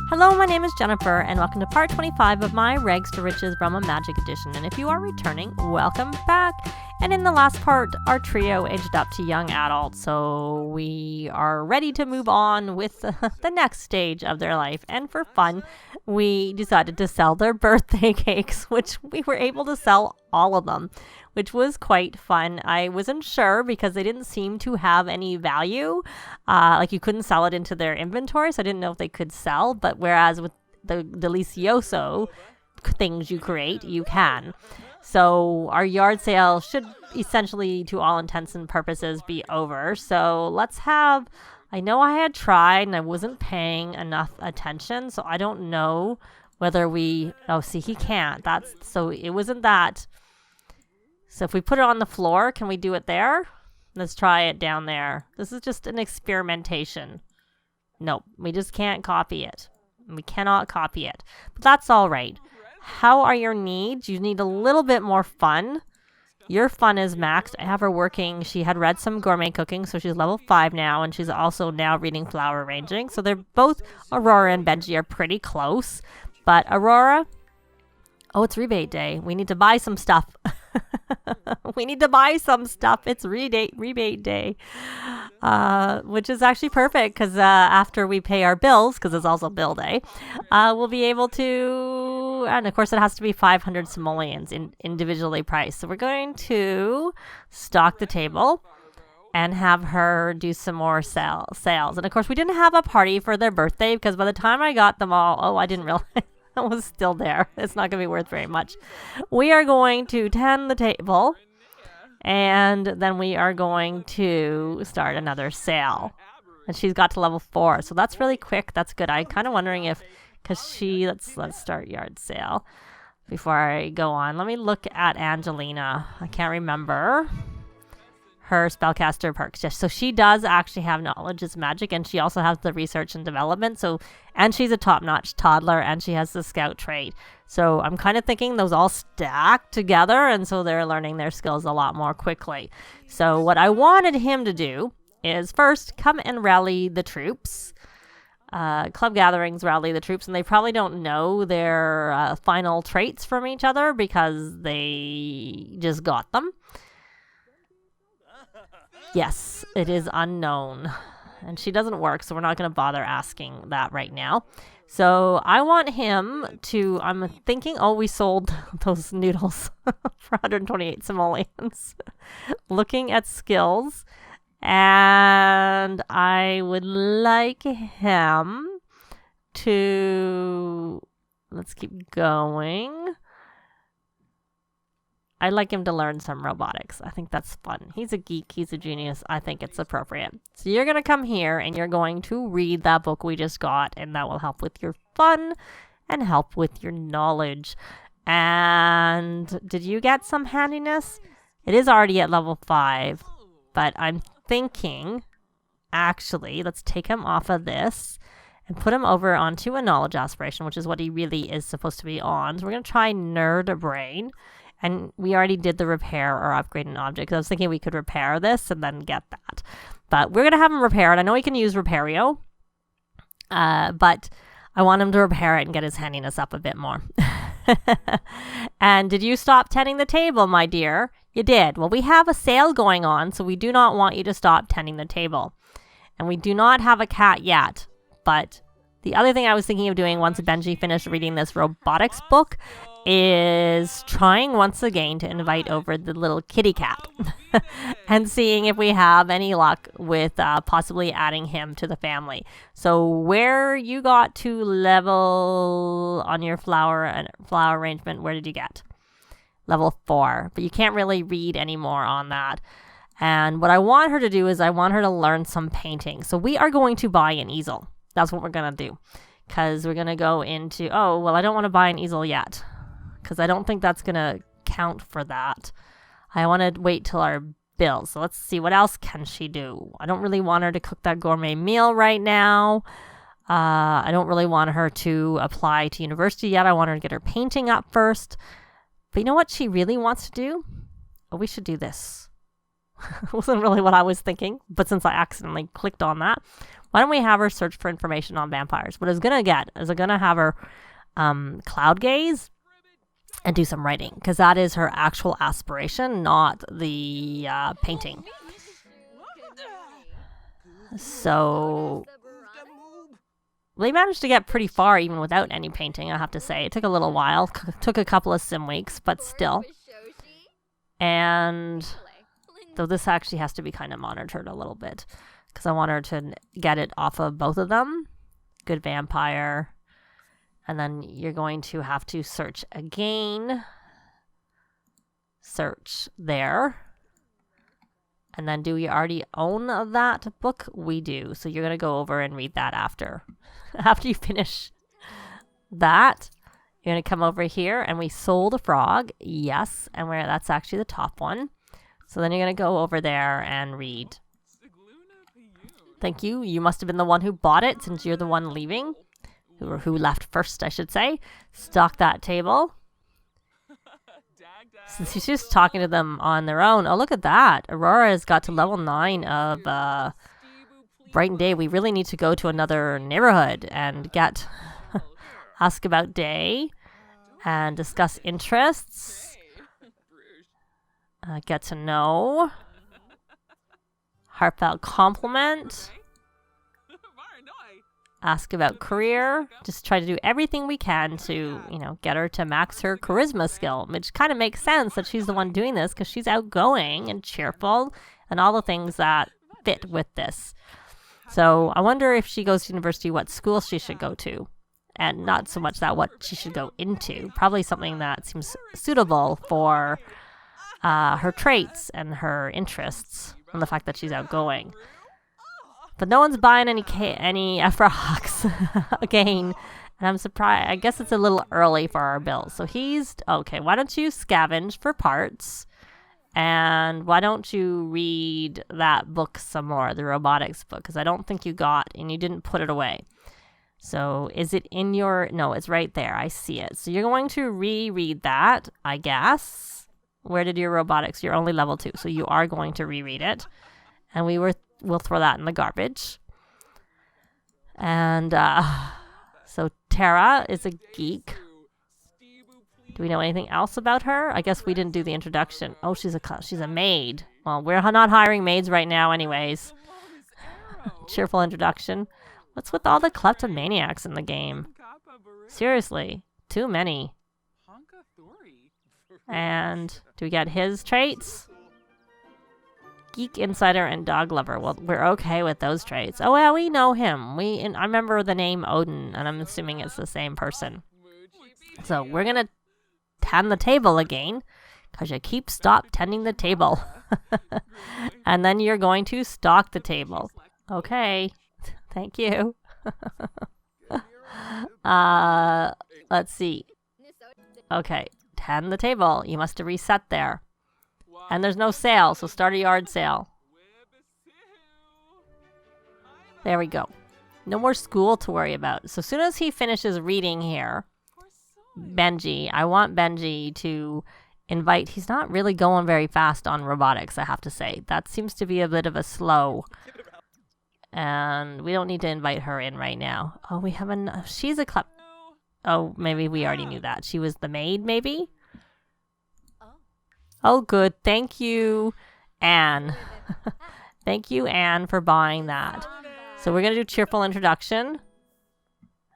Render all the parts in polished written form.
Hello, my name is Jennifer, and welcome to part 25 of my Rags to Riches Realm of Magic edition. And if you are returning, welcome back. And in the last part, our trio aged up to young adults, so we are ready to move on with the next stage of their life. And for fun, we decided to sell their birthday cakes, which we were able to sell all of them, which was quite fun. I wasn't sure because they didn't seem to have any value. Like you couldn't sell it into their inventory, so I didn't know if they could sell. But whereas with the delicioso things you create, you can. So our yard sale should essentially, to all intents and purposes, be over. So let's have, I know I had tried and I wasn't paying enough attention, so I don't know whether we, oh, see, he can't. So it wasn't that. So if we put it on the floor, can we do it there? Let's try it down there. This is just an experimentation. Nope, we just can't copy it. We cannot copy it. But that's all right. How are your needs? You need a little bit more fun. Your fun is maxed. I have her working. She had read some gourmet cooking, so she's level 5 now, and she's also now reading flower arranging. So they're both, Aurora and Benji, are pretty close. But Aurora, oh, it's rebate day. We need to buy some stuff. We need to buy some stuff. It's rebate day, which is actually perfect because after we pay our bills, because it's also bill day, we'll be able to, and of course it has to be 500 simoleons individually priced. So we're going to stock the table and have her do some more sales. And of course we didn't have a party for their birthday because by the time I got them all, oh, I didn't realize. Was still there. It's not going to be worth very much. We are going to tend the table and then we are going to start another sale. And she's got to level 4. So that's really quick. That's good. I'm kind of wondering if, because let's start yard sale before I go on. Let me look at Angelina. I can't remember her spellcaster perks. So she does actually have knowledge as magic, and she also has the research and development. So, and she's a top-notch toddler, and she has the scout trait. So I'm kind of thinking those all stack together, and so they're learning their skills a lot more quickly. So what I wanted him to do is first come and rally the troops. Club gatherings rally the troops, and they probably don't know their final traits from each other because they just got them. Yes, it is unknown. And she doesn't work, so we're not going to bother asking that right now. So I want him to, I'm thinking, oh, we sold those noodles for 128 simoleons. Looking at skills. And I would like him to, let's keep going. I'd like him to learn some robotics. I think that's fun. He's a geek. He's a genius. I think it's appropriate. So you're going to come here and you're going to read that book we just got, and that will help with your fun and help with your knowledge. And did you get some handiness? It is already at level 5, but I'm thinking, actually, let's take him off of this and put him over onto a knowledge aspiration, which is what he really is supposed to be on. So we're going to try Nerd Brain. And we already did the repair or upgrade an object. I was thinking we could repair this and then get that. But we're going to have him repair it. I know he can use Repario. But I want him to repair it and get his handiness up a bit more. And did you stop tending the table, my dear? You did. Well, we have a sale going on, so we do not want you to stop tending the table. And we do not have a cat yet. But the other thing I was thinking of doing once Benji finished reading this robotics book is trying once again to invite over the little kitty cat and seeing if we have any luck with possibly adding him to the family. So where you got to level on your flower arrangement, where did you get? Level 4, but you can't really read anymore on that. And what I want her to do is I want her to learn some painting. So we are going to buy an easel. That's what we're going to do, because we're going to go into, oh, well, I don't want to buy an easel yet, because I don't think that's going to count for that. I want to wait till our bill. So let's see, what else can she do? I don't really want her to cook that gourmet meal right now. I don't really want her to apply to university yet. I want her to get her painting up first. But you know what she really wants to do? Oh, we should do this. It wasn't really what I was thinking, but since I accidentally clicked on that, Why don't we have her search for information on vampires? What it's going to get is I'm going to have her cloud gaze and do some writing, because that is her actual aspiration, not the painting. So they managed to get pretty far even without any painting, I have to say. It took a little while. Took a couple of sim weeks, but still. And though this actually has to be kind of monitored a little bit, because I want her to get it off of both of them. Good vampire. And then you're going to have to search again. Search there. And then do we already own that book? We do. So you're going to go over and read that after. After you finish that, you're going to come over here, and we sold a frog. Yes. And that's actually the top one. So then you're going to go over there and read. Thank you. You must have been the one who bought it, since you're the one leaving. Who left first, I should say. Stock that table. Since she's just talking to them on their own. Oh, look at that. Aurora has got to level 9 of Bright and Day. We really need to go to another neighborhood and get... ask about Day. And discuss interests. Get to know. Heartfelt compliment. Ask about career. Just try to do everything we can to, get her to max her charisma skill, which kind of makes sense that she's the one doing this, because she's outgoing and cheerful and all the things that fit with this. So I wonder if she goes to university, what school she should go to, and not so much that what she should go into. Probably something that seems suitable for her traits and her interests, and the fact that she's outgoing. But no one's buying any frogs again. And I'm surprised. I guess it's a little early for our bills. So he's... Okay, why don't you scavenge for parts? And why don't you read that book some more, the robotics book? Because I don't think you got, and you didn't put it away. So is it in your... No, it's right there. I see it. So you're going to reread that, I guess. Where did your robotics... You're only level 2. So you are going to reread it. And we'll throw that in the garbage. And so Tara is a geek. Do we know anything else about her? I guess we didn't do the introduction. Oh, she's a maid. Well, we're not hiring maids right now anyways. Cheerful introduction. What's with all the kleptomaniacs in the game? Seriously, too many. And do we get his traits? Geek, insider, and dog lover. Well, we're okay with those traits. Oh, yeah, we know him. I remember the name Odin, and I'm assuming it's the same person. So we're going to tend the table again, because you stop tending the table. And then you're going to stock the table. Okay. Thank you. Let's see. Okay. Tend the table. You must have reset there. And there's no sale, so start a yard sale. There we go. No more school to worry about. So as soon as he finishes reading here, Benji, I want Benji to invite... He's not really going very fast on robotics, I have to say. That seems to be a bit of a slow. And we don't need to invite her in right now. Oh, we have she's a Oh, maybe we already knew that. She was the maid, maybe? Oh, good. Thank you, Anne. Thank you, Anne, for buying that. So we're going to do cheerful introduction.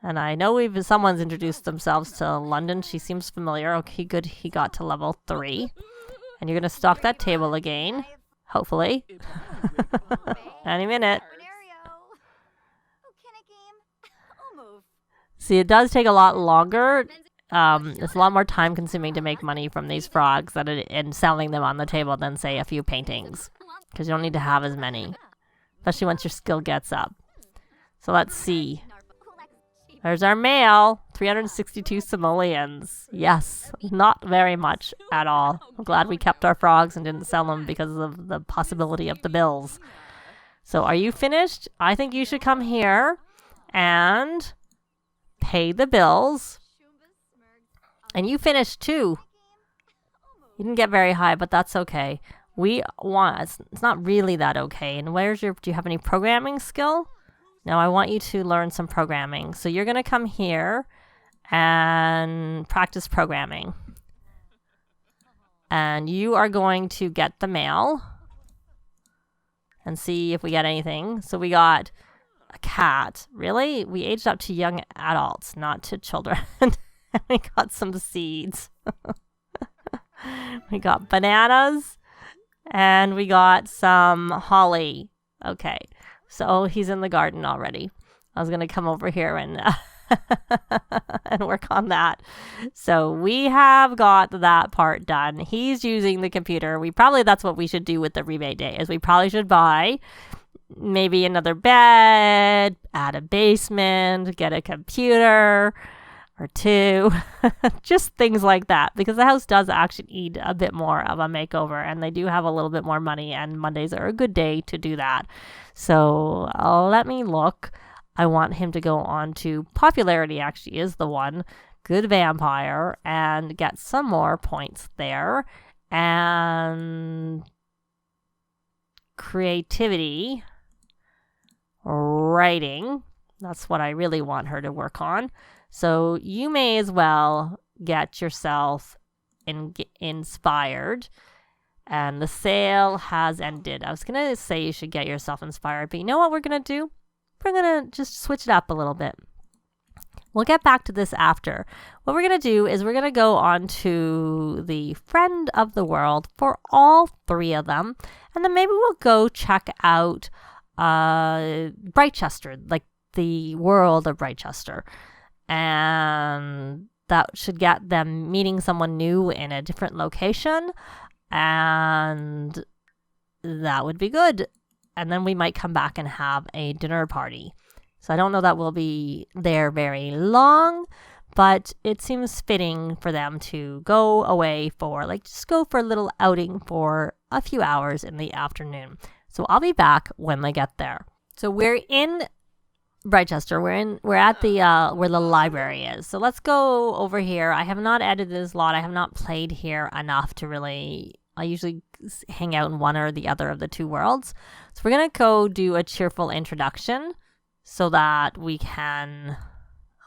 And I know someone's introduced themselves to London. She seems familiar. Okay, good. He got to level 3. And you're going to stock that table again. Hopefully. Any minute. See, it does take a lot longer. It's a lot more time consuming to make money from these frogs and selling them on the table than, say, a few paintings. Because you don't need to have as many. Especially once your skill gets up. So let's see. There's our mail. 362 simoleons. Yes, not very much at all. I'm glad we kept our frogs and didn't sell them because of the possibility of the bills. So are you finished? I think you should come here and pay the bills. And you finished too. You didn't get very high, but that's okay. It's not really that okay. And do you have any programming skill? Now I want you to learn some programming. So you're going to come here and practice programming. And you are going to get the mail and see if we get anything. So we got a cat. Really? We aged up to young adults, not to children. We got some seeds. We got bananas. And we got some holly. Okay. So he's in the garden already. I was going to come over here and and work on that. So we have got that part done. He's using the computer. That's what we should do with the rebate day, is we probably should buy maybe another bed, add a basement, get a computer or two, just things like that, because the house does actually need a bit more of a makeover, and they do have a little bit more money, and Mondays are a good day to do that. So let me look. I want him to go on to popularity, actually is the one, good vampire, and get some more points there. And creativity, writing, that's what I really want her to work on. So you may as well get yourself inspired. And the sale has ended. I was going to say you should get yourself inspired, but you know what we're going to do? We're going to just switch it up a little bit. We'll get back to this after. What we're going to do is we're going to go on to the friend of the world for all three of them. And then maybe we'll go check out Britechester, like the world of Britechester. And that should get them meeting someone new in a different location. And that would be good. And then we might come back and have a dinner party. So I don't know that we'll be there very long, but it seems fitting for them to go away just go for a little outing for a few hours in the afternoon. So I'll be back when they get there. So we're in Britechester. We're at the where the library is. So let's go over here. I have not edited this lot. I have not played here enough to really. I usually hang out in one or the other of the two worlds. So we're gonna go do a cheerful introduction so that we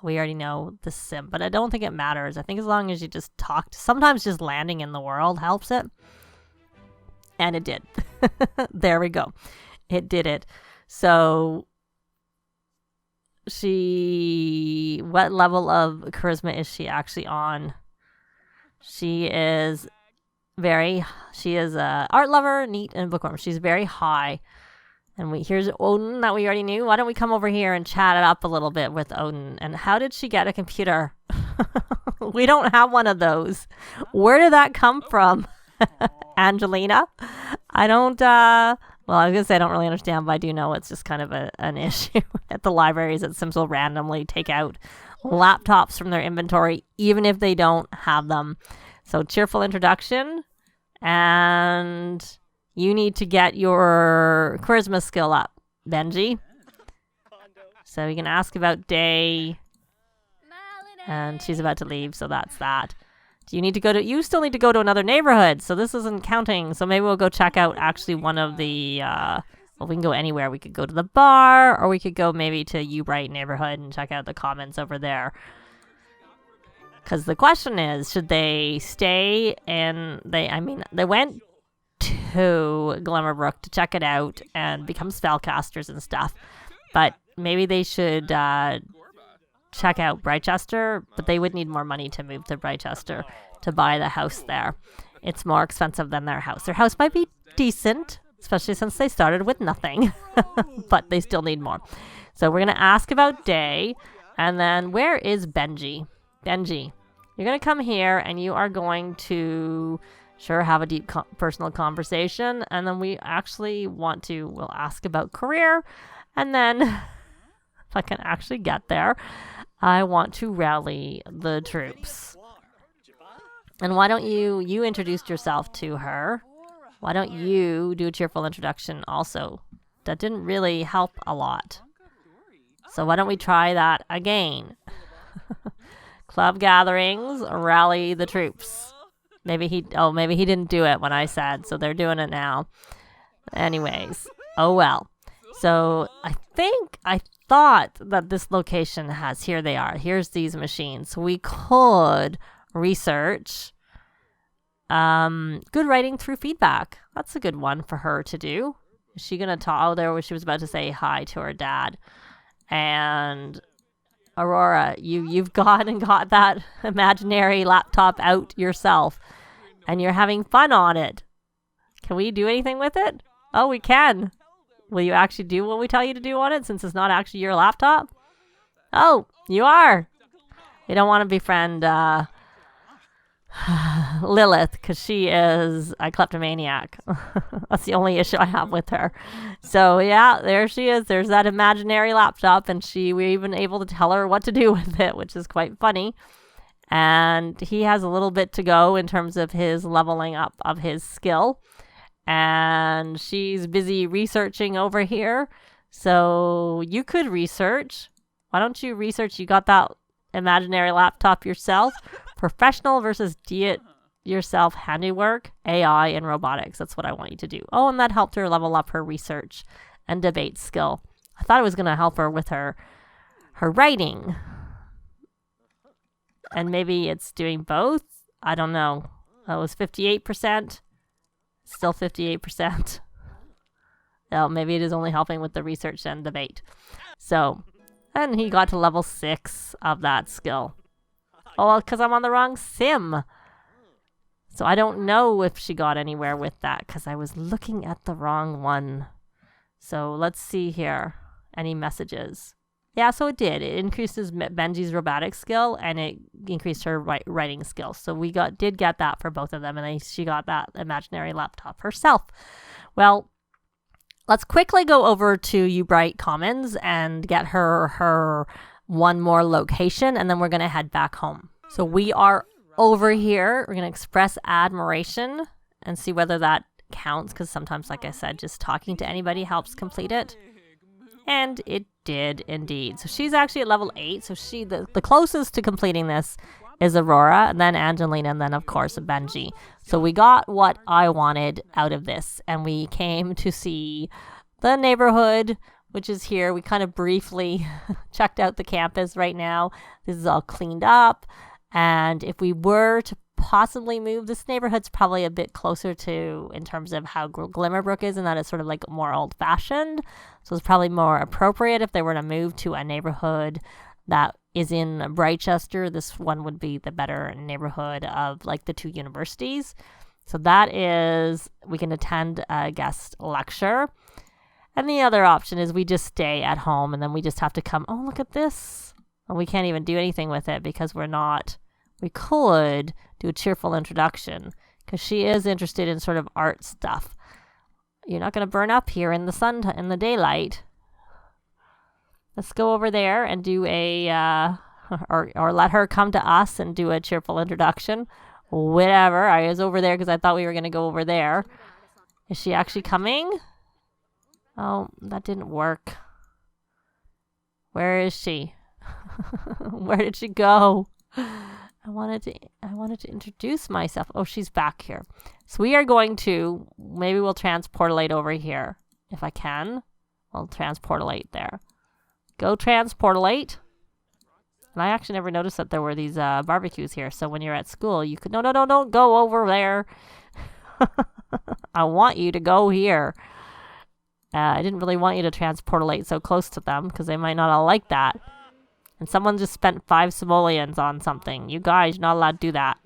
already know the sim, but I don't think it matters. I think as long as you just talk, sometimes just landing in the world helps it. And it did. There we go. It did it. So what level of charisma is she actually on? She is a art lover, neat, and bookworm. She's very high. And here's Odin that we already knew. Why don't we come over here and chat it up a little bit with Odin? And how did she get a computer? We don't have one of those. Where did that come from? Angelina? I don't, well, I was going to say I don't really understand, but I do know it's just kind of an issue at the libraries that Sims will randomly take out laptops from their inventory, even if they don't have them. So cheerful introduction, and you need to get your charisma skill up, Benji. So you can ask about Day, and she's about to leave, so that's that. You still need to go to another neighborhood, so this isn't counting. So maybe we'll go check out actually one of the, we can go anywhere. We could go to the bar, or we could go maybe to UBrite neighborhood and check out the comments over there. Because the question is, should they stay in, they went to Glimmerbrook to check it out and become spellcasters and stuff. But maybe they should check out Britechester, but they would need more money to move to Britechester to buy the house there. It's more expensive than their house. Their house might be decent, especially since they started with nothing, but they still need more. So we're going to ask about Day, and then where is Benji? Benji, you're going to come here, and you are going to have a deep personal conversation, and then we'll ask about career, and then if I can actually get there, I want to rally the troops. And why don't you introduced yourself to her? Why don't you do a cheerful introduction also? That didn't really help a lot. So why don't we try that again? Club gatherings, rally the troops. Maybe he didn't do it when I said, so they're doing it now. Anyways, oh well. So I think thought that this location has, here they are. Here's these machines. So we could research good writing through feedback. That's a good one for her to do. Is she going to talk? Oh, there was, she was about to say hi to her dad. And Aurora, you've gone and got that imaginary laptop out yourself. And you're having fun on it. Can we do anything with it? Oh, we can. Will you actually do what we tell you to do on it since it's not actually your laptop? Oh, you are. We don't want to befriend Lilith because she is a kleptomaniac. That's the only issue I have with her. So yeah, there she is. There's that imaginary laptop, and we're even able to tell her what to do with it, which is quite funny. And he has a little bit to go in terms of his leveling up of his skill. And she's busy researching over here. So you could research. Why don't you research? You got that imaginary laptop yourself. Professional versus do-it-yourself handiwork, AI, and robotics. That's what I want you to do. Oh, and that helped her level up her research and debate skill. I thought it was going to help her with her writing. And maybe it's doing both. I don't know. That was 58%. Still 58%. Well, maybe it is only helping with the research and debate. So, and he got to level 6 of that skill. Oh, because I'm on the wrong sim. So I don't know if she got anywhere with that because I was looking at the wrong one. So let's see here. Any messages? Yeah, so it did. It increases Benji's robotics skill and it increased her writing skill. So we did get that for both of them, and then she got that imaginary laptop herself. Well, let's quickly go over to UBrite Commons and get her one more location, and then we're going to head back home. So we are over here. We're going to express admiration and see whether that counts, because sometimes, like I said, just talking to anybody helps complete it. And it did indeed. So she's actually at level 8. So the closest to completing this is Aurora, and then Angelina, and then of course Benji. So we got what I wanted out of this, and we came to see the neighborhood, which is here. We kind of briefly checked out the campus right now. This is all cleaned up, and if we were to possibly move, this neighborhood's probably a bit closer to in terms of how Glimmerbrook is, and that it's sort of like more old-fashioned. So it's probably more appropriate if they were to move to a neighborhood that is in Britechester. This one would be the better neighborhood of like the two universities. So that is, we can attend a guest lecture. And the other option is we just stay at home, and then we just have to come, oh, look at this. And we can't even do anything with it because we could do a cheerful introduction because she is interested in sort of art stuff. You're not going to burn up here in the sun, in the daylight. Let's go over there and do or let her come to us and do a cheerful introduction. Whatever. I was over there because I thought we were going to go over there. Is she actually coming? Oh, that didn't work. Where is she? Where did she go? I wanted to introduce myself. Oh, she's back here. So we are going to, maybe we'll transportalate over here. If I can, I'll transportalate there. Go transportalate. And I actually never noticed that there were these barbecues here. So when you're at school, you could, no, don't go over there. I want you to go here. I didn't really want you to transportalate so close to them because they might not all like that. And someone just spent 5 simoleons on something. You guys, you're not allowed to do that.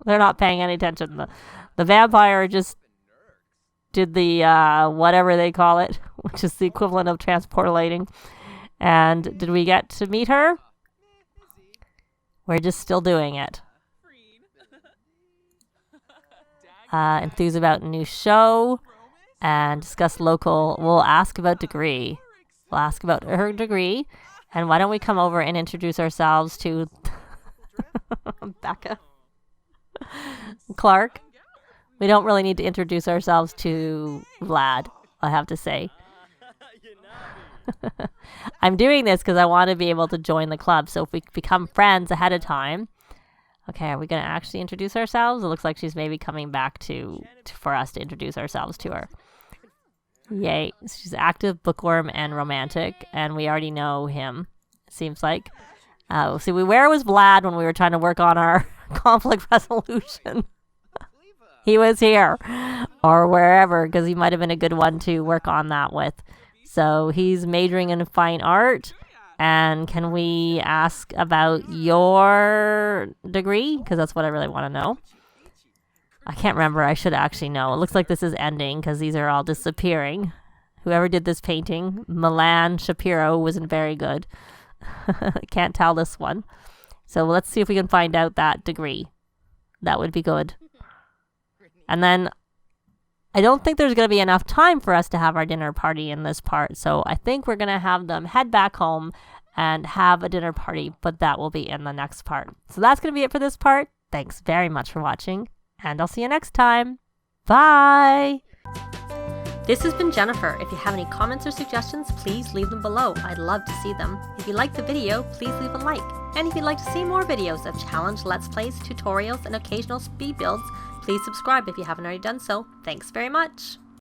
They're not paying any attention. The vampire just did the whatever they call it, which is the equivalent of transportalating. And did we get to meet her? We're just still doing it. Enthuse about new show and discuss local. We'll ask about degree. We'll ask about her degree. And why don't we come over and introduce ourselves to Becca Clark. We don't really need to introduce ourselves to Vlad, I have to say. I'm doing this because I want to be able to join the club. So if we become friends ahead of time. Okay, are we going to actually introduce ourselves? It looks like she's maybe coming back for us to introduce ourselves to her. Yay. She's active, bookworm, and romantic. And we already know him, it seems like. See, where was Vlad when we were trying to work on our conflict resolution? He was here. Or wherever, because he might have been a good one to work on that with. So he's majoring in fine art. And can we ask about your degree? Because that's what I really want to know. I can't remember. I should actually know. It looks like this is ending because these are all disappearing. Whoever did this painting, Milan Shapiro, wasn't very good. Can't tell this one. So let's see if we can find out that degree. That would be good. And then I don't think there's going to be enough time for us to have our dinner party in this part. So I think we're going to have them head back home and have a dinner party, but that will be in the next part. So that's going to be it for this part. Thanks very much for watching, and I'll see you next time. Bye! This has been Jennifer. If you have any comments or suggestions, please leave them below. I'd love to see them. If you liked the video, please leave a like. And if you'd like to see more videos of challenge, let's plays, tutorials, and occasional speed builds, please subscribe if you haven't already done so. Thanks very much.